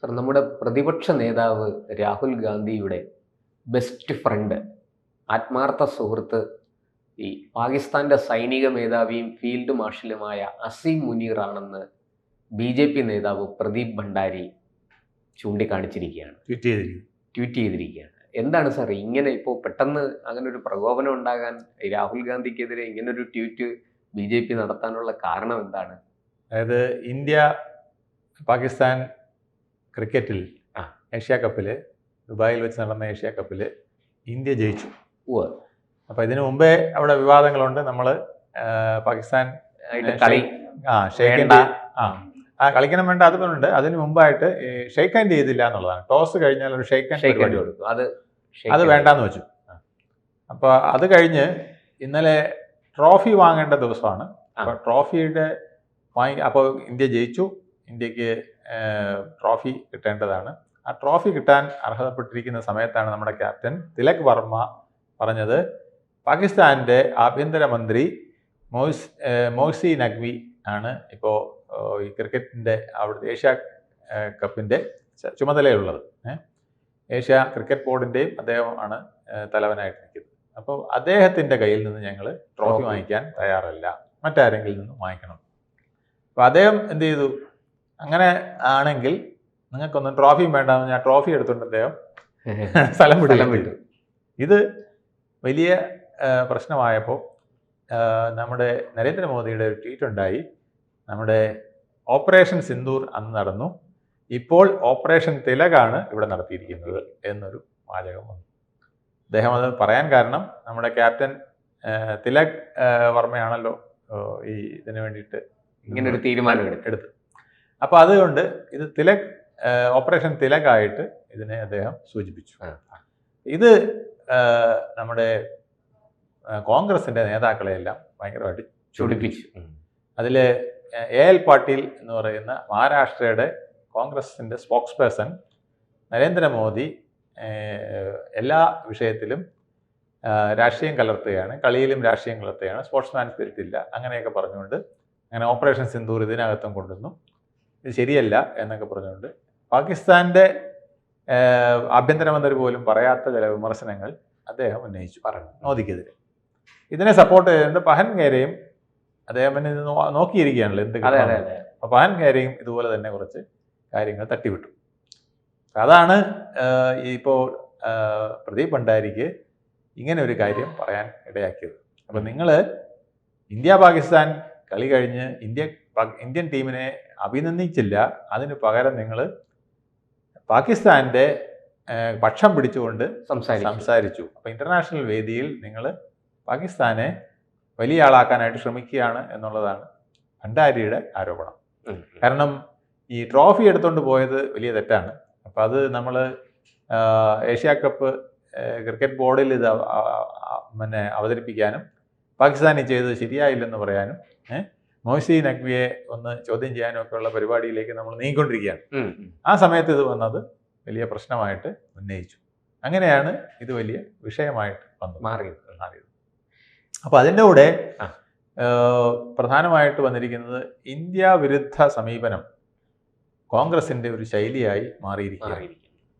Sir, നമ്മുടെ പ്രതിപക്ഷ നേതാവ് രാഹുൽ ഗാന്ധിയുടെ ബെസ്റ്റ് ഫ്രണ്ട്, ആത്മാർത്ഥ സുഹൃത്ത്, ഈ പാകിസ്ഥാന്റെ സൈനിക മേധാവിയും ഫീൽഡ് മാർഷലുമായ അസീം മുനീർ ആണെന്ന് BJP നേതാവ് പ്രദീപ് ഭണ്ഡാരി ചൂണ്ടിക്കാണിച്ചിരിക്കുകയാണ്, ട്വീറ്റ് ചെയ്തിരിക്കുകയാണ്. എന്താണ് സാർ ഇങ്ങനെ ഇപ്പോൾ പെട്ടെന്ന് അങ്ങനെ ഒരു പ്രകോപനം ഉണ്ടാകാൻ, രാഹുൽ ഗാന്ധിക്കെതിരെ ഇങ്ങനൊരു ട്വീറ്റ് BJP നടത്താനുള്ള കാരണം എന്താണ്? അതായത് ഇന്ത്യ പാകിസ്ഥാൻ ക്രിക്കറ്റിൽ ഏഷ്യ കപ്പിൽ, ദുബായിൽ വെച്ച് നടന്ന ഏഷ്യ കപ്പിൽ ഇന്ത്യ ജയിച്ചു. അപ്പോൾ ഇതിനു മുമ്പേ അവിടെ വിവാദങ്ങളുണ്ട്. നമ്മൾ പാകിസ്ഥാൻ കളിക്കണം വേണ്ട അതുകൊണ്ട് അതിന് മുമ്പായിട്ട് ഷെയ്ക്ക് ഹാൻഡ് ചെയ്തില്ല എന്നുള്ളതാണ്. ടോസ് കഴിഞ്ഞാൽ ഒരു ഷെയ്ക്ക് ഹാൻഡ് പരിപാടി കൊടുക്കും, അത് വേണ്ടാന്ന് വെച്ചു. അപ്പോൾ അത് കഴിഞ്ഞ് ഇന്നലെ ട്രോഫി വാങ്ങേണ്ട ദിവസമാണ്. അപ്പോൾ ട്രോഫിയുടെ അപ്പോൾ ഇന്ത്യ ജയിച്ചു, ഇന്ത്യക്ക് ട്രോഫി കിട്ടേണ്ടതാണ്. ആ ട്രോഫി കിട്ടാൻ അർഹതപ്പെട്ടിരിക്കുന്ന സമയത്താണ് നമ്മുടെ ക്യാപ്റ്റൻ തിലക് വർമ്മ പറഞ്ഞത്, പാകിസ്ഥാൻ്റെ ആഭ്യന്തരമന്ത്രി മോഴ്സി നഖ്വി ആണ് ഇപ്പോൾ ഈ ക്രിക്കറ്റിൻ്റെ അവിടുത്തെ ഏഷ്യ കപ്പിൻ്റെ ചുമതലയുള്ളത്. ഏഷ്യ ക്രിക്കറ്റ് ബോർഡിൻ്റെയും അദ്ദേഹമാണ് തലവനായിട്ട് നിൽക്കുന്നത്. അപ്പോൾ അദ്ദേഹത്തിൻ്റെ കയ്യിൽ നിന്ന് ഞങ്ങൾ ട്രോഫി വാങ്ങിക്കാൻ തയ്യാറല്ല, മറ്റാരെങ്കിലും നിന്ന് വാങ്ങിക്കണം. അപ്പോൾ അദ്ദേഹം എന്ത് ചെയ്തു, അങ്ങനെ ആണെങ്കിൽ നിങ്ങൾക്കൊന്നും ട്രോഫിയും വേണ്ടാന്ന് ഞാൻ ട്രോഫി എടുത്തുകൊണ്ട് അദ്ദേഹം സ്ഥലം വിട്ടു. ഇത് വലിയ പ്രശ്നമായപ്പോൾ നമ്മുടെ നരേന്ദ്രമോദിയുടെ ഒരു ട്വീറ്റ് ഉണ്ടായി. നമ്മുടെ ഓപ്പറേഷൻ സിന്ദൂർ അന്ന് നടന്നു, ഇപ്പോൾ ഓപ്പറേഷൻ തിലകാണ് ഇവിടെ നടത്തിയിരിക്കുന്നത് എന്നൊരു വാചകം വന്നു. അദ്ദേഹം അത് പറയാൻ കാരണം നമ്മുടെ ക്യാപ്റ്റൻ തിലക് വർമ്മയാണല്ലോ ഈ ഇതിനു വേണ്ടിയിട്ട് ഇങ്ങനൊരു തീരുമാനം എടുത്ത്. അപ്പോൾ അതുകൊണ്ട് ഇത് തിലക് ഓപ്പറേഷൻ തിലകായിട്ട് ഇതിനെ അദ്ദേഹം സൂചിപ്പിച്ചു. ഇത് നമ്മുടെ കോൺഗ്രസിൻ്റെ നേതാക്കളെയെല്ലാം ഭയങ്കരമായിട്ട് ചൊടിപ്പിച്ചു. അതിൽ AL പാട്ടീൽ എന്ന് പറയുന്ന മഹാരാഷ്ട്രയുടെ കോൺഗ്രസിൻ്റെ സ്പോക്സ് പേഴ്സൺ നരേന്ദ്രമോദി എല്ലാ വിഷയത്തിലും രാഷ്ട്രീയം കലർത്തുകയാണ്, കളിയിലും രാഷ്ട്രീയം കലർത്തുകയാണ്, സ്പോർട്സ്മാൻ സ്പിരിറ്റ് ഇല്ല, അങ്ങനെയൊക്കെ പറഞ്ഞുകൊണ്ട് അങ്ങനെ ഓപ്പറേഷൻ സിന്ദൂർ ഇതിനകത്തും കൊണ്ടുവന്നു, ഇത് ശരിയല്ല എന്നൊക്കെ പറഞ്ഞുകൊണ്ട് പാകിസ്ഥാൻ്റെ ആഭ്യന്തരമന്ത്രി പോലും പറയാത്ത ചില വിമർശനങ്ങൾ അദ്ദേഹം ഉന്നയിച്ചു പറഞ്ഞു മോദിക്കെതിരെ. ഇതിനെ സപ്പോർട്ട് ചെയ്തുകൊണ്ട് പഹൻ ഖേരയും അദ്ദേഹം പിന്നെ ഇത് നോക്കിയിരിക്കുകയാണല്ലോ എന്ത്. അപ്പോൾ പഹൻ ഖേരയും ഇതുപോലെ തന്നെ കുറച്ച് കാര്യങ്ങൾ തട്ടിവിട്ടു. അതാണ് ഇപ്പോൾ പ്രദീപ് ഭണ്ഡാരിക്ക് ഇങ്ങനെ ഒരു കാര്യം പറയാൻ ഇടയാക്കിയത്. അപ്പം നിങ്ങൾ ഇന്ത്യ പാകിസ്ഥാൻ കളി കഴിഞ്ഞ് ഇന്ത്യൻ ടീമിനെ അഭിനന്ദിച്ചില്ല, അതിന് പകരം നിങ്ങൾ പാകിസ്ഥാൻ്റെ പക്ഷം പിടിച്ചുകൊണ്ട് സംസാരിച്ചു. അപ്പോൾ ഇൻ്റർനാഷണൽ വേദിയിൽ നിങ്ങൾ പാകിസ്ഥാനെ വലിയ ആളാക്കാനായിട്ട് ശ്രമിക്കുകയാണ് എന്നുള്ളതാണ് ഭണ്ഡാരിയുടെ ആരോപണം. കാരണം ഈ ട്രോഫി എടുത്തുകൊണ്ട് പോയത് വലിയ തെറ്റാണ്. അപ്പോൾ അത് നമ്മൾ ഏഷ്യ കപ്പ് ക്രിക്കറ്റ് ബോർഡിൽ ഇത് പിന്നെ അവതരിപ്പിക്കാനും പാകിസ്ഥാനി ചെയ്തത് ശരിയായില്ലെന്ന് പറയാനും മോഴ്സി നഖ്വിയെ ഒന്ന് ചോദ്യം ചെയ്യാനും ഒക്കെ ഉള്ള പരിപാടിയിലേക്ക് നമ്മൾ നീങ്ങിക്കൊണ്ടിരിക്കുകയാണ്. ആ സമയത്ത് ഇത് വന്നത് വലിയ പ്രശ്നമായിട്ട് ഉന്നയിച്ചു. അങ്ങനെയാണ് ഇത് വലിയ വിഷയമായിട്ട് മാറിയത്. അപ്പോൾ അതിൻ്റെ കൂടെ പ്രധാനമായിട്ട് വന്നിരിക്കുന്നത് ഇന്ത്യ വിരുദ്ധ സമീപനം കോൺഗ്രസിൻ്റെ ഒരു ശൈലിയായി മാറിയിരിക്കുകയാണ്.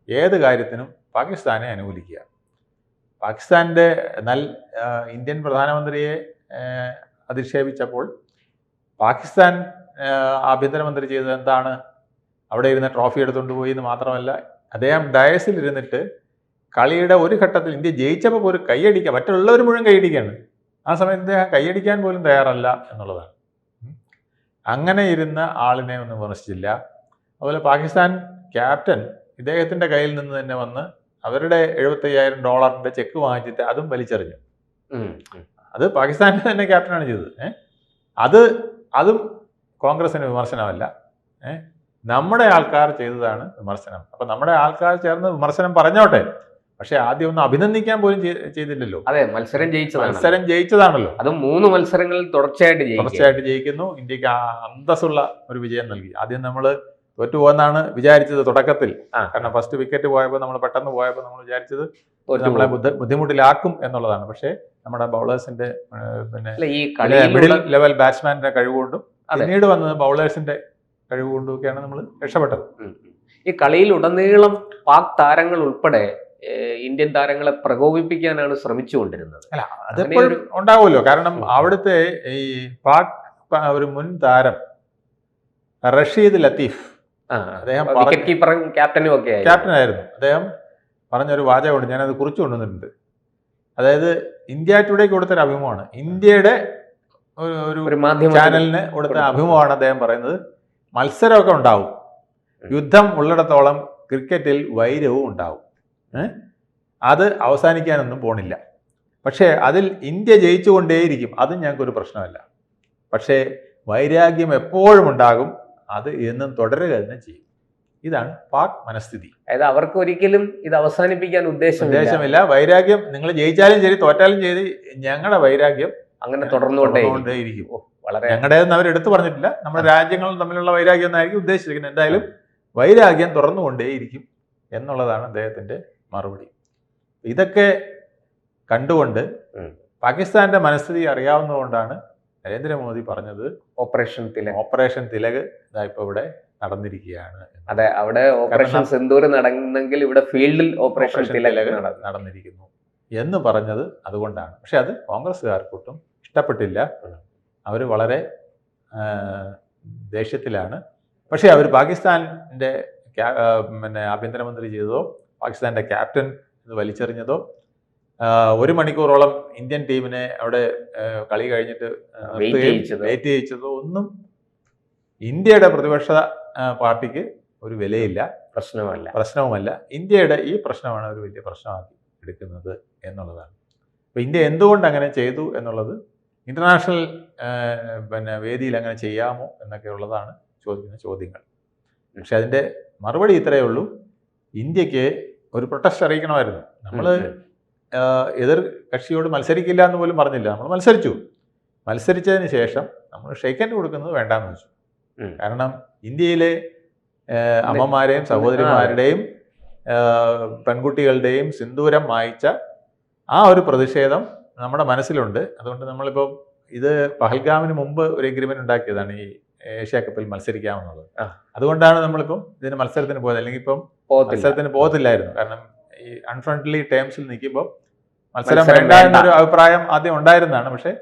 ഏത് കാര്യത്തിനും പാകിസ്ഥാനെ അനുകൂലിക്കുക. പാകിസ്ഥാൻ്റെ ഇന്ത്യൻ പ്രധാനമന്ത്രിയെ അധിക്ഷേപിച്ചപ്പോൾ പാകിസ്ഥാൻ ആഭ്യന്തരമന്ത്രി ചെയ്തത് എന്താണ്, അവിടെ ഇരുന്ന് ട്രോഫി എടുത്തുകൊണ്ട് പോയി എന്ന് മാത്രമല്ല, അദ്ദേഹം ഡയസിൽ ഇരുന്നിട്ട് കളിയുടെ ഒരു ഘട്ടത്തിൽ ഇന്ത്യ ജയിച്ചപ്പോൾ പോലും കൈയടിക്കുക, മറ്റുള്ളവർ മുഴുവൻ കൈയടിക്കുകയാണ്, ആ സമയത്ത് അദ്ദേഹം കൈയടിക്കാൻ പോലും തയ്യാറല്ല എന്നുള്ളതാണ്. അങ്ങനെ ഇരുന്ന ആളിനെ ഒന്നും വിമർശിച്ചില്ല. അതുപോലെ പാകിസ്ഥാൻ ക്യാപ്റ്റൻ ഇദ്ദേഹത്തിൻ്റെ കയ്യിൽ നിന്ന് തന്നെ വന്ന് അവരുടെ $75,000 ചെക്ക് വാങ്ങിച്ചിട്ട് അതും വലിച്ചെറിഞ്ഞു. അത് പാകിസ്ഥാനിലെ തന്നെ ക്യാപ്റ്റനാണ് ചെയ്തത്. അതും കോൺഗ്രസിന് വിമർശനമല്ല, നമ്മുടെ ആൾക്കാർ ചെയ്തതാണ് വിമർശനം. അപ്പം നമ്മുടെ ആൾക്കാർ ചേർന്ന് വിമർശനം പറഞ്ഞോട്ടെ, പക്ഷെ ആദ്യം ഒന്ന് അഭിനന്ദിക്കാൻ പോലും ചെയ്തില്ലല്ലോ. അതെ, മത്സരം ജയിച്ചതാണല്ലോ. അത് 3 മത്സരങ്ങളിൽ തുടർച്ചയായിട്ട് ജയിക്കുന്നു. ഇന്ത്യക്ക് അന്തസ്സുള്ള ഒരു വിജയം നൽകി. ആദ്യം നമ്മൾ തോറ്റുപോകുന്നാണ് വിചാരിച്ചത് തുടക്കത്തിൽ. കാരണം ഫസ്റ്റ് വിക്കറ്റ് പോയപ്പോൾ നമ്മൾ പെട്ടെന്ന് പോയപ്പോൾ നമ്മൾ വിചാരിച്ചത് നമ്മളെ ബുദ്ധിമുട്ടിലാക്കും എന്നുള്ളതാണ്. പക്ഷേ നമ്മുടെ ബൗളേഴ്സിന്റെ പിന്നെ മിഡിൽ ലെവൽ ബാറ്റ്സ്മാന്റെ കഴിവുകൊണ്ടും പിന്നീട് വന്നത് ബൗളേഴ്സിന്റെ കഴിവുകൊണ്ടുമൊക്കെയാണ് നമ്മൾ രക്ഷപ്പെട്ടത്. ഈ കളിയിൽ ഉടനീളം പാക് താരങ്ങൾ ഉൾപ്പെടെ ഇന്ത്യൻ താരങ്ങളെ പ്രകോപിപ്പിക്കാനാണ് ശ്രമിച്ചുകൊണ്ടിരുന്നത്. അല്ല, അതെപ്പോഴും ഉണ്ടാവുമല്ലോ. കാരണം അവിടുത്തെ ഈ പാക് ഒരു മുൻ താരം റഷീദ് ലത്തീഫ്, അദ്ദേഹം വിക്കറ്റ് കീപ്പറും ക്യാപ്റ്റനും ഒക്കെ ക്യാപ്റ്റനായിരുന്നു. അദ്ദേഹം പറഞ്ഞൊരു വാചകമുണ്ട്, ഞാനത് കുറിച്ചു കൊണ്ടുവന്നിട്ടുണ്ട്. അതായത് ഇന്ത്യ ടുഡേക്ക് കൊടുത്തൊരു അഭിമുഖമാണ്, ഇന്ത്യയുടെ ഒരു ചാനലിന് കൊടുത്ത അഭിമുഖമാണ്. അദ്ദേഹം പറയുന്നത് മത്സരമൊക്കെ ഉണ്ടാവും, യുദ്ധം ഉള്ളിടത്തോളം ക്രിക്കറ്റിൽ വൈരവും ഉണ്ടാവും, അത് അവസാനിക്കാനൊന്നും പോണില്ല, പക്ഷേ അതിൽ ഇന്ത്യ ജയിച്ചുകൊണ്ടേയിരിക്കും, അതും ഞങ്ങൾക്കൊരു പ്രശ്നമല്ല. പക്ഷേ വൈരാഗ്യം എപ്പോഴും ഉണ്ടാകും, അത് എന്നും തുടരുക തന്നെ ചെയ്യും. ഇതാണ് പാക് മനസ്ഥിതി. അതായത് അവർക്ക് ഒരിക്കലും ഇത് അവസാനിപ്പിക്കാൻ ഉദ്ദേശമില്ല. വൈരാഗ്യം നിങ്ങൾ ജയിച്ചാലും ശരി തോറ്റാലും ശരി, ഞങ്ങളുടെ വൈരാഗ്യം അങ്ങനെ തുടർന്നുകൊണ്ടേയിരിക്കും. വളരെ ഞങ്ങളുടേതെന്ന് അവർ എടുത്തു പറഞ്ഞിട്ടില്ല. നമ്മുടെ രാജ്യങ്ങൾ തമ്മിലുള്ള വൈരാഗ്യം എന്നായിരിക്കും ഉദ്ദേശിച്ചിരിക്കുന്നത്. എന്തായാലും വൈരാഗ്യം തുറന്നുകൊണ്ടേയിരിക്കും എന്നുള്ളതാണ് അദ്ദേഹത്തിന്റെ മറുപടി. ഇതൊക്കെ കണ്ടുകൊണ്ട് പാകിസ്ഥാന്റെ മനസ്ഥിതി അറിയാവുന്നതുകൊണ്ടാണ് നരേന്ദ്രമോദി പറഞ്ഞത് ഓപ്പറേഷൻ തിലക് ഇപ്പൊ ഇവിടെ നടന്നിരിക്കുകയാണ്. അതെ, അവിടെ ഓപ്പറേഷൻ സിന്ദൂർ നടന്നെങ്കിൽ ഇവിടെ ഫീൽഡിൽ ഓപ്പറേഷൻ തിലക് നടന്നിരിക്കുന്നു എന്ന് പറഞ്ഞത് അതുകൊണ്ടാണ്. പക്ഷെ അത് കോൺഗ്രസ്സുകാർക്കൊട്ടും ഇഷ്ടപ്പെട്ടില്ല. അവർ വളരെ ദേഷ്യത്തിലാണ്. പക്ഷെ അവർ പാകിസ്ഥാന്റെ ആഭ്യന്തരമന്ത്രി ചെയ്തതോ പാകിസ്ഥാന്റെ ക്യാപ്റ്റൻ ഇത് വലിച്ചെറിഞ്ഞതോ 1 മണിക്കൂറോളം ഇന്ത്യൻ ടീമിനെ അവിടെ കളി കഴിഞ്ഞിട്ട് വെയിറ്റ് ചെയ്യിച്ചതോ ഒന്നും ഇന്ത്യയുടെ പ്രതിപക്ഷ പാർട്ടിക്ക് ഒരു വിലയില്ല, പ്രശ്നവുമല്ല. ഇന്ത്യയുടെ ഈ പ്രശ്നമാണ് ഒരു വലിയ പ്രശ്നമാക്കി എടുക്കുന്നത് എന്നുള്ളതാണ്. അപ്പോൾ ഇന്ത്യ എന്തുകൊണ്ട് അങ്ങനെ ചെയ്തു എന്നുള്ളത് ഇന്റർനാഷണൽ വേദിയിൽ അങ്ങനെ ചെയ്യാമോ എന്നൊക്കെ ഉള്ളതാണ് ചോദിക്കുന്ന ചോദ്യങ്ങൾ. പക്ഷെ അതിൻ്റെ മറുപടി ഇത്രയേ ഉള്ളൂ, ഇന്ത്യക്ക് ഒരു പ്രൊട്ടസ്റ്റ് അറിയിക്കണമായിരുന്നു. നമ്മൾ എതിർ കക്ഷിയോട് മത്സരിക്കില്ല എന്ന് പോലും പറഞ്ഞില്ല, നമ്മൾ മത്സരിച്ചതിന് ശേഷം നമ്മൾ ഷെയ്ക്ക് ഹാൻഡ് കൊടുക്കുന്നത് വേണ്ടാന്ന് വെച്ചു. കാരണം ഇന്ത്യയിലെ അമ്മമാരെയും സഹോദരിമാരുടെയും പെൺകുട്ടികളുടെയും സിന്ദൂരം മായ്ച്ച ആ ഒരു പ്രതിഷേധം നമ്മുടെ മനസ്സിലുണ്ട്. അതുകൊണ്ട് നമ്മളിപ്പോൾ ഇത് പഹൽഗാമിന് മുമ്പ് ഒരു എഗ്രിമെന്റ് ഉണ്ടാക്കിയതാണ് ഈ ഏഷ്യ കപ്പിൽ മത്സരിക്കാമെന്നുള്ളത്. അതുകൊണ്ടാണ് നമ്മളിപ്പം ഇതിന് മത്സരത്തിന് പോയത്. അല്ലെങ്കിൽ ഇപ്പം മത്സരത്തിന് പോകത്തില്ലായിരുന്നു. കാരണം ഈ അൺഫ്രണ്ട്ലി ടേംസിൽ നിൽക്കുമ്പോൾ മത്സരം വേണ്ട എന്നൊരു അഭിപ്രായം ആദ്യം ഉണ്ടായിരുന്നതാണ്. പക്ഷെ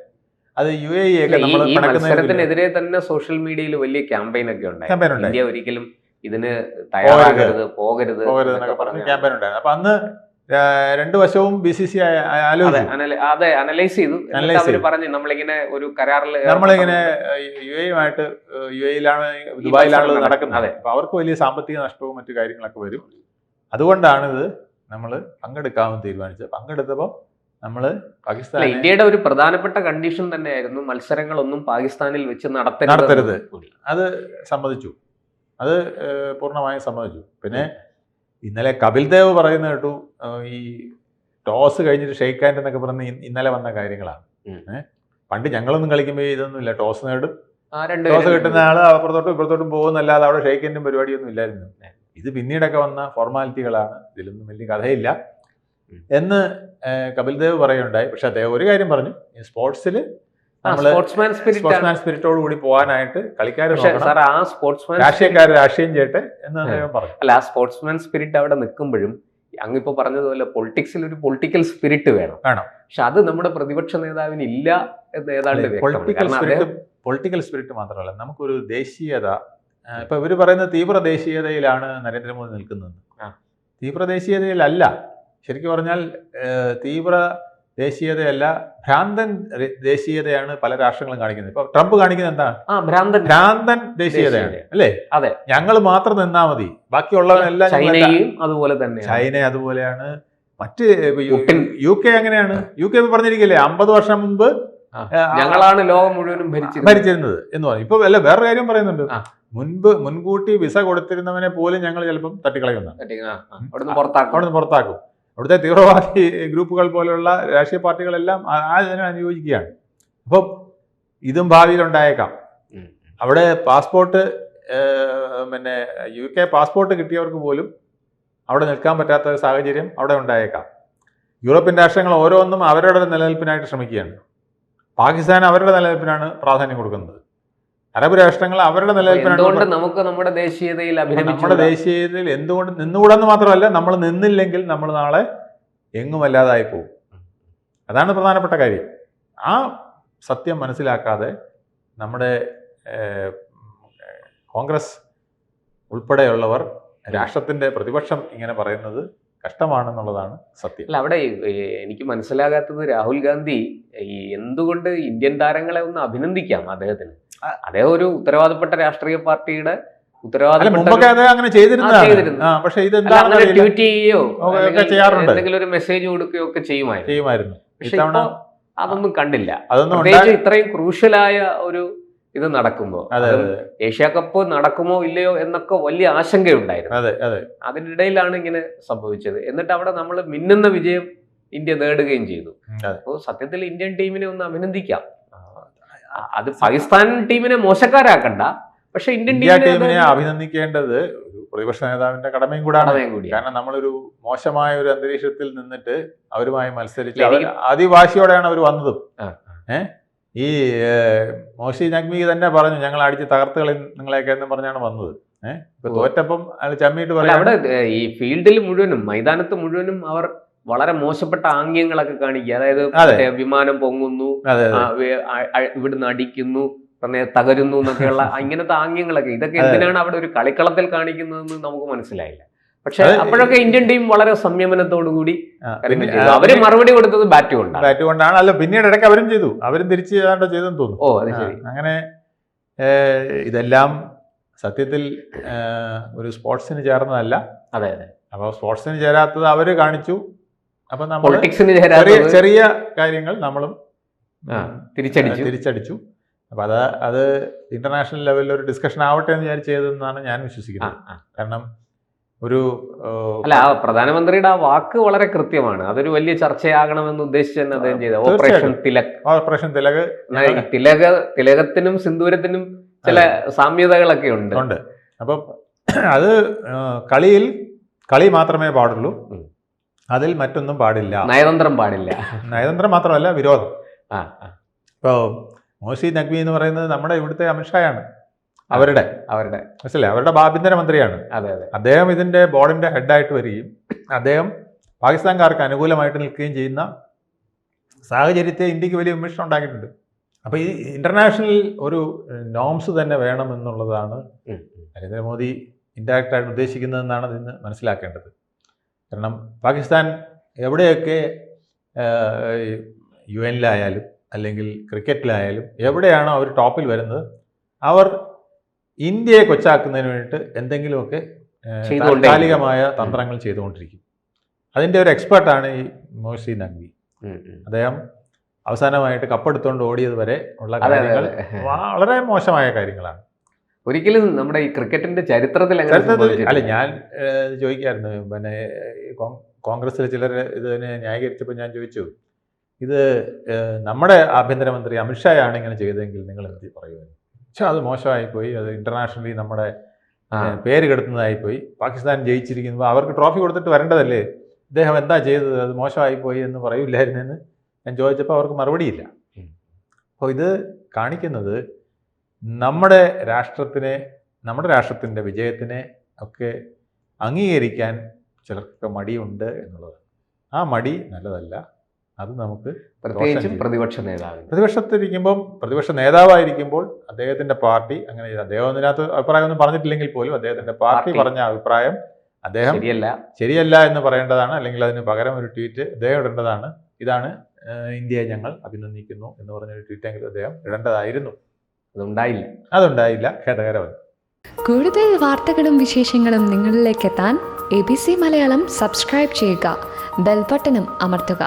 അത് UAE ഒക്കെ നമ്മൾ മത്സരത്തിനെതിരെ തന്നെ സോഷ്യൽ മീഡിയയിൽ വലിയ ക്യാമ്പയിൻ ഒക്കെ ഉണ്ടായി. ഇന്ത്യ ഒരിക്കലും ഇതിന് തയ്യാറാകരുത്, പോകരുത് എന്നൊക്കെ പറഞ്ഞ് ക്യാമ്പയിൻ ഉണ്ടായിരുന്നു. അപ്പൊ അന്ന് രണ്ടു വശവും BCCI അനലൈസ് ചെയ്തു. പറഞ്ഞു നമ്മളിങ്ങനെ ഒരു കരാറിൽ നമ്മളിങ്ങനെ UAE-യിലാണ് ദുബായിലാണ് നടക്കുന്നത്. അപ്പൊ അവർക്ക് വലിയ സാമ്പത്തിക നഷ്ടവും മറ്റു കാര്യങ്ങളൊക്കെ വരും. അതുകൊണ്ടാണ് ഇത് നമ്മൾ പങ്കെടുക്കാമെന്ന് തീരുമാനിച്ചത്. പങ്കെടുത്തപ്പോൾ നമ്മൾ പാകിസ്ഥാൻ ഇന്ത്യയുടെ ഒരു പ്രധാനപ്പെട്ട കണ്ടീഷൻ തന്നെയായിരുന്നു മത്സരങ്ങളൊന്നും പാകിസ്ഥാനിൽ വെച്ച് നടത്തരുത്. അത് സമ്മതിച്ചു, അത് പൂർണ്ണമായും സമ്മതിച്ചു. പിന്നെ ഇന്നലെ കപിൽ ദേവ് പറയുന്നത് കേട്ടു, ഈ ടോസ് കഴിഞ്ഞിട്ട് ഷെയ്ക്ക് ഹാൻഡ് എന്നൊക്കെ പറഞ്ഞ് ഇന്നലെ വന്ന കാര്യങ്ങളാണ്. പണ്ട് ഞങ്ങളൊന്നും കളിക്കുമ്പോൾ ഇതൊന്നുമില്ല, ടോസ് നേടും, ടോസ് കിട്ടുന്ന ആൾ അപ്പുറത്തോട്ടും ഇപ്പുറത്തോട്ടും പോകുന്നല്ലാതെ അവിടെ ഷെയ്ക്ക് ഹാൻഡും പരിപാടിയൊന്നും ഇല്ലായിരുന്നു. ഇത് പിന്നീടൊക്കെ വന്ന ഫോർമാലിറ്റികളാണ്, ഇതിലൊന്നും വലിയ കഥയില്ല എന്ന് കപിൽ ദേവ് പറയുണ്ടായി. പക്ഷെ അദ്ദേഹം ഒരു കാര്യം പറഞ്ഞു, ഈ സ്പോർട്സിൽ നമ്മൾ സ്പോർട്സ്മാൻ സ്പിരിറ്റോട് കൂടി പോകാനായിട്ട് കളിക്കാർ രാഷ്ട്രീയം ചെയ്യട്ടെ എന്ന് അദ്ദേഹം പറഞ്ഞു. അല്ല, ആ സ്പോർട്സ്മാൻ സ്പിരിറ്റ് അവിടെ നിൽക്കുമ്പോഴും അങ്ങിപ്പോ പറഞ്ഞതുപോലെ പൊളിറ്റിക്സിൽ ഒരു പൊളിറ്റിക്കൽ സ്പിരിറ്റ് വേണം. പക്ഷെ അത് നമ്മുടെ പ്രതിപക്ഷ നേതാവിന് ഇല്ല എന്ന് ഏതാണ്ട് പൊളിറ്റിക്കൽ സ്പിരിറ്റ് മാത്രമല്ല, നമുക്കൊരു ദേശീയത. ഇപ്പൊ ഇവര് പറയുന്ന തീവ്ര ദേശീയതയിലാണ് നരേന്ദ്രമോദി നിൽക്കുന്നത്. തീവ്ര ദേശീയതയിലല്ല, ശരിക്കും പറഞ്ഞാൽ തീവ്ര ദേശീയതയല്ല, ഭ്രാന്തൻ ദേശീയതയാണ് പല രാഷ്ട്രങ്ങളും കാണിക്കുന്നത്. ഇപ്പൊ ട്രംപ് കാണിക്കുന്നത് എന്താണ്? ഭ്രാന്തൻ ദേശീയതയാണ് അല്ലേ? അതെ, ഞങ്ങൾ മാത്രം നിന്നാ മതി, ബാക്കിയുള്ളവരെല്ലാം അതുപോലെ തന്നെ. ചൈന അതുപോലെയാണ്, മറ്റ് UK അങ്ങനെയാണ്. UK പറഞ്ഞിരിക്കില്ലേ 50 വർഷം മുമ്പ് ഞങ്ങളാണ് ലോകം മുഴുവനും ഭരിച്ചിരുന്നത് എന്ന് പറഞ്ഞു. ഇപ്പൊ അല്ല, വേറൊരു കാര്യം പറയുന്നുണ്ട്, മുൻകൂട്ടി വിസ കൊടുത്തിരുന്നവനെ പോലും ഞങ്ങൾ ചിലപ്പം തട്ടിക്കളയുന്നതാണ്, അവിടുന്ന് പുറത്താക്കും. അവിടുത്തെ തീവ്രവാദി ഗ്രൂപ്പുകൾ പോലെയുള്ള രാഷ്ട്രീയ പാർട്ടികളെല്ലാം അതിനെ അനുയോജിക്കുകയാണ്. അപ്പം ഇതും ഭാവിയിൽ ഉണ്ടായേക്കാം. അവിടെ പാസ്പോർട്ട് UK പാസ്പോർട്ട് കിട്ടിയവർക്ക് പോലും അവിടെ നിൽക്കാൻ പറ്റാത്ത സാഹചര്യം അവിടെ ഉണ്ടായേക്കാം. യൂറോപ്യൻ രാഷ്ട്രങ്ങൾ ഓരോന്നും അവരുടെ നിലനിൽപ്പിനായിട്ട് ശ്രമിക്കുകയാണ്. പാകിസ്ഥാൻ അവരുടെ നിലനിൽപ്പിനാണ് പ്രാധാന്യം കൊടുക്കുന്നത്. അറബ് രാഷ്ട്രങ്ങൾ അവരുടെ നിലനിൽപ്പിനാണ് എന്തുകൊണ്ട് നമുക്ക് നമ്മുടെ ദേശീയതയിൽ നമ്മുടെ അഭിനയിച്ചു ദേശീയതയിൽ എന്തുകൊണ്ട് നിന്നുകൂടെന്ന് മാത്രമല്ല, നമ്മൾ നിന്നില്ലെങ്കിൽ നമ്മൾ നാളെ എങ്ങുമല്ലാതായി പോകും. അതാണ് പ്രധാനപ്പെട്ട കാര്യം. ആ സത്യം മനസ്സിലാക്കാതെ നമ്മുടെ കോൺഗ്രസ് ഉൾപ്പെടെയുള്ളവർ, രാഷ്ട്രത്തിന്റെ പ്രതിപക്ഷം ഇങ്ങനെ പറയുന്നത് കഷ്ടമാണെന്നുള്ളതാണ് സത്യം. അല്ല, അവിടെ എനിക്ക് മനസ്സിലാകാത്തത് രാഹുൽ ഗാന്ധി ഈ എന്തുകൊണ്ട് ഇന്ത്യൻ താരങ്ങളെ ഒന്ന് അഭിനന്ദിക്കാം. അദ്ദേഹത്തിന് അദ്ദേഹം ഒരു ഉത്തരവാദപ്പെട്ട രാഷ്ട്രീയ പാർട്ടിയുടെ മുമ്പൊക്കെ അത് അങ്ങനെ ചെയ്തിരുന്നു. പക്ഷെ ഇത് ട്വീറ്റ് ചെയ്യുകയോ ചെയ്യാറുണ്ട്, എന്തെങ്കിലും ഒരു മെസ്സേജ് കൊടുക്കുകയോ ഒക്കെ ചെയ്യുമായിരുന്നു. പക്ഷെ അതൊന്നും കണ്ടില്ല. അതൊന്നും ഇത്രയും ക്രൂഷ്യലായ ഒരു ഇത് നടക്കുമ്പോ ഏഷ്യ കപ്പ് നടക്കുമോ ഇല്ലയോ എന്നൊക്കെ വലിയ ആശങ്കയുണ്ടായിരുന്നു. അതിനിടയിലാണ് ഇങ്ങനെ സംഭവിച്ചത്. എന്നിട്ട് അവിടെ നമ്മൾ മിന്നുന്ന വിജയം ഇന്ത്യ നേടുകയും ചെയ്തു. അപ്പോൾ സത്യത്തിൽ ഇന്ത്യൻ ടീമിനെ ഒന്ന് അഭിനന്ദിക്കാം. അത് പാകിസ്ഥാൻ ടീമിനെ മോശക്കാരാക്കണ്ട, പക്ഷെ ഇന്ത്യൻ ടീമിനെ അഭിനന്ദിക്കേണ്ടത് ഒരു പ്രതിപക്ഷ നേതാവിന്റെ കടമയും കൂടാണ്. കാരണം നമ്മളൊരു മോശമായ ഒരു അന്തരീക്ഷത്തിൽ നിന്നിട്ട് അവരുമായി മത്സരിച്ച് അതിവാശിയോടെയാണ് അവർ വന്നതും. ഈ മോശി നഖ്വി തന്നെ പറഞ്ഞു, ഞങ്ങൾ അടിച്ച് തകർത്തുകളി നിങ്ങളെയൊക്കെ എന്ന് പറഞ്ഞാണ് വന്നത്. ഇപ്പൊ തോറ്റപ്പം അയാൾ ചമ്മിയിട്ട് പറയാം. അവിടെ ഈ ഫീൽഡിൽ മുഴുവനും, മൈതാനത്ത് മുഴുവനും അവർ വളരെ മോശപ്പെട്ട ആംഗ്യങ്ങളൊക്കെ കാണിക്കുക. അതായത് വിമാനം പൊങ്ങുന്നു, ഇവിടുന്ന് അടിക്കുന്നു, തകരുന്നു എന്നൊക്കെയുള്ള ഇങ്ങനത്തെ ആംഗ്യങ്ങളൊക്കെ. ഇതൊക്കെ എന്തിനാണ് അവിടെ ഒരു കളിക്കളത്തിൽ കാണിക്കുന്നതെന്ന് നമുക്ക് മനസ്സിലായില്ല. പക്ഷെ അപ്പോഴൊക്കെ ഇന്ത്യൻ ടീം വളരെ സംയമനത്തോടു കൂടി അവര് മറുപടി കൊടുത്തത് ബാറ്റ് കൊണ്ടാണ്. അല്ല, പിന്നീട് ഇടയ്ക്ക് അവരും തിരിച്ച് ഏതാണ്ടോ ചെയ്തെന്ന് തോന്നുന്നു. അത് ശരി. അങ്ങനെ ഇതെല്ലാം സത്യത്തിൽ ഒരു സ്പോർട്സിന് ചേർന്നതല്ല. അതെ. അപ്പൊ സ്പോർട്സിന് ചേരാത്തത് അവര് കാണിച്ചു. അപ്പൊ നമ്മൾ ചെറിയ കാര്യങ്ങൾ നമ്മളും തിരിച്ചടിച്ചു. അപ്പൊ അത് ഇന്റർനാഷണൽ ലെവലിൽ ഒരു ഡിസ്കഷൻ ആവട്ടെ എന്ന് വിചാരിച്ച് ചെയ്തതെന്നാണ് ഞാൻ വിശ്വസിക്കുന്നത്. കാരണം പ്രധാനമന്ത്രിയുടെ ആ വാക്ക് വളരെ കൃത്യമാണ്. അതൊരു വലിയ ചർച്ചയാകണമെന്ന് ഉദ്ദേശിച്ച് തന്നെ അദ്ദേഹം ചെയ്ത ഓപ്പറേഷൻ തിലകത്തിനും സിന്ദൂരത്തിനും ചില സാമ്യതകളൊക്കെ ഉണ്ട്. അപ്പം അത് കളി മാത്രമേ പാടുള്ളൂ, അതിൽ മറ്റൊന്നും പാടില്ല. നയതന്ത്രം മാത്രമല്ല, വിരോധം. ഇപ്പോ മോശി നഖ്വി എന്ന് പറയുന്നത് നമ്മുടെ ഇവിടുത്തെ അമിത്ഷായാണ്. അവരുടെ മനസ്സിലായി, അവരുടെ ആഭ്യന്തര മന്ത്രിയാണ്. അദ്ദേഹം ഇതിന്റെ ബോർഡിന്റെ ഹെഡായിട്ട് വരികയും അദ്ദേഹം പാകിസ്ഥാൻകാർക്ക് അനുകൂലമായിട്ട് നിൽക്കുകയും ചെയ്യുന്ന സാഹചര്യത്തെ ഇന്ത്യക്ക് വലിയ വിമർശനം ഉണ്ടാക്കിയിട്ടുണ്ട്. അപ്പൊ ഈ ഇന്റർനാഷണൽ ഒരു നോംസ് തന്നെ വേണം എന്നുള്ളതാണ് നരേന്ദ്രമോദി ഇൻഡയറക്റ്റായിട്ട് ഉദ്ദേശിക്കുന്നതെന്നാണ് ഇതിന് മനസ്സിലാക്കേണ്ടത്. കാരണം പാകിസ്ഥാൻ എവിടെയൊക്കെ UN-ലായാലും അല്ലെങ്കിൽ ക്രിക്കറ്റിലായാലും എവിടെയാണോ അവർ ടോപ്പിൽ വരുന്നത്, അവർ ഇന്ത്യയെ കൊച്ചാക്കുന്നതിന് വേണ്ടിയിട്ട് എന്തെങ്കിലുമൊക്കെ താൽക്കാലികമായ തന്ത്രങ്ങൾ ചെയ്തുകൊണ്ടിരിക്കും. അതിൻ്റെ ഒരു എക്സ്പേർട്ടാണ് ഈ മോശി നഖ്വി. അദ്ദേഹം അവസാനമായിട്ട് കപ്പെടുത്തുകൊണ്ട് ഓടിയത് വരെ ഉള്ള കാര്യങ്ങൾ വളരെ മോശമായ കാര്യങ്ങളാണ്. ഒരിക്കലും നമ്മുടെ ഈ ക്രിക്കറ്റിന്റെ ചരിത്രത്തിൽ അല്ല, ഞാൻ ചോദിക്കായിരുന്നു, പിന്നെ കോൺഗ്രസ്സിലെ ചിലർ ഇതിനെ ന്യായീകരിച്ചപ്പോൾ ഞാൻ ചോദിച്ചു, ഇത് നമ്മുടെ ആഭ്യന്തരമന്ത്രി അമിത്ഷായാണ് ഇങ്ങനെ ചെയ്തതെങ്കിൽ നിങ്ങൾ എന്ത് പറയുമായിരുന്നു? പക്ഷെ അത് മോശമായിപ്പോയി, അത് ഇന്റർനാഷണലി നമ്മുടെ പേര് കെടുത്തുന്നതായിപ്പോയി. പാകിസ്ഥാൻ ജയിച്ചിരിക്കുമ്പോൾ അവർക്ക് ട്രോഫി കൊടുത്തിട്ട് വരേണ്ടതല്ലേ, ഇദ്ദേഹം എന്താ ചെയ്തത്, അത് മോശമായിപ്പോയി എന്ന് പറയില്ലായിരുന്നെന്ന് ഞാൻ ചോദിച്ചപ്പോൾ അവർക്ക് മറുപടിയില്ല. അപ്പോൾ ഇത് കാണിക്കുന്നത് നമ്മുടെ രാഷ്ട്രത്തിൻ്റെ വിജയത്തിനെ ഒക്കെ അംഗീകരിക്കാൻ ചിലർക്ക് മടിയുണ്ട് എന്നുള്ളതാണ്. ആ മടി നല്ലതല്ല. അത് നമുക്ക് പ്രത്യേകിച്ചും പ്രതിപക്ഷ നേതാവായിരിക്കുമ്പോൾ അദ്ദേഹത്തിന്റെ പാർട്ടി അങ്ങനെ ചെയ്തു. അദ്ദേഹം അതിനകത്ത് അഭിപ്രായമൊന്നും പറഞ്ഞിട്ടില്ലെങ്കിൽ പോലും അദ്ദേഹത്തിന്റെ പാർട്ടി പറഞ്ഞ അഭിപ്രായം അദ്ദേഹം ശരിയല്ല എന്ന് പറയേണ്ടതാണ്. അല്ലെങ്കിൽ അതിന് പകരം ഒരു ട്വീറ്റ് അദ്ദേഹം ഇടേണ്ടതാണ്. ഇതാണ് ഇന്ത്യയെ ഞങ്ങൾ അഭിനന്ദിക്കുന്നു എന്ന് പറഞ്ഞൊരു ട്വീറ്റെങ്കിലും അദ്ദേഹം ഇടേണ്ടതായിരുന്നു. അതുണ്ടായില്ല. ഖേദകരമാണ്. കൂടുതൽ വാർത്തകളും വിശേഷങ്ങളും നിങ്ങളിലേക്ക് എത്താൻ ABC മലയാളം സബ്സ്ക്രൈബ് ചെയ്യുക, ബെൽ ബട്ടണും അമർത്തുക.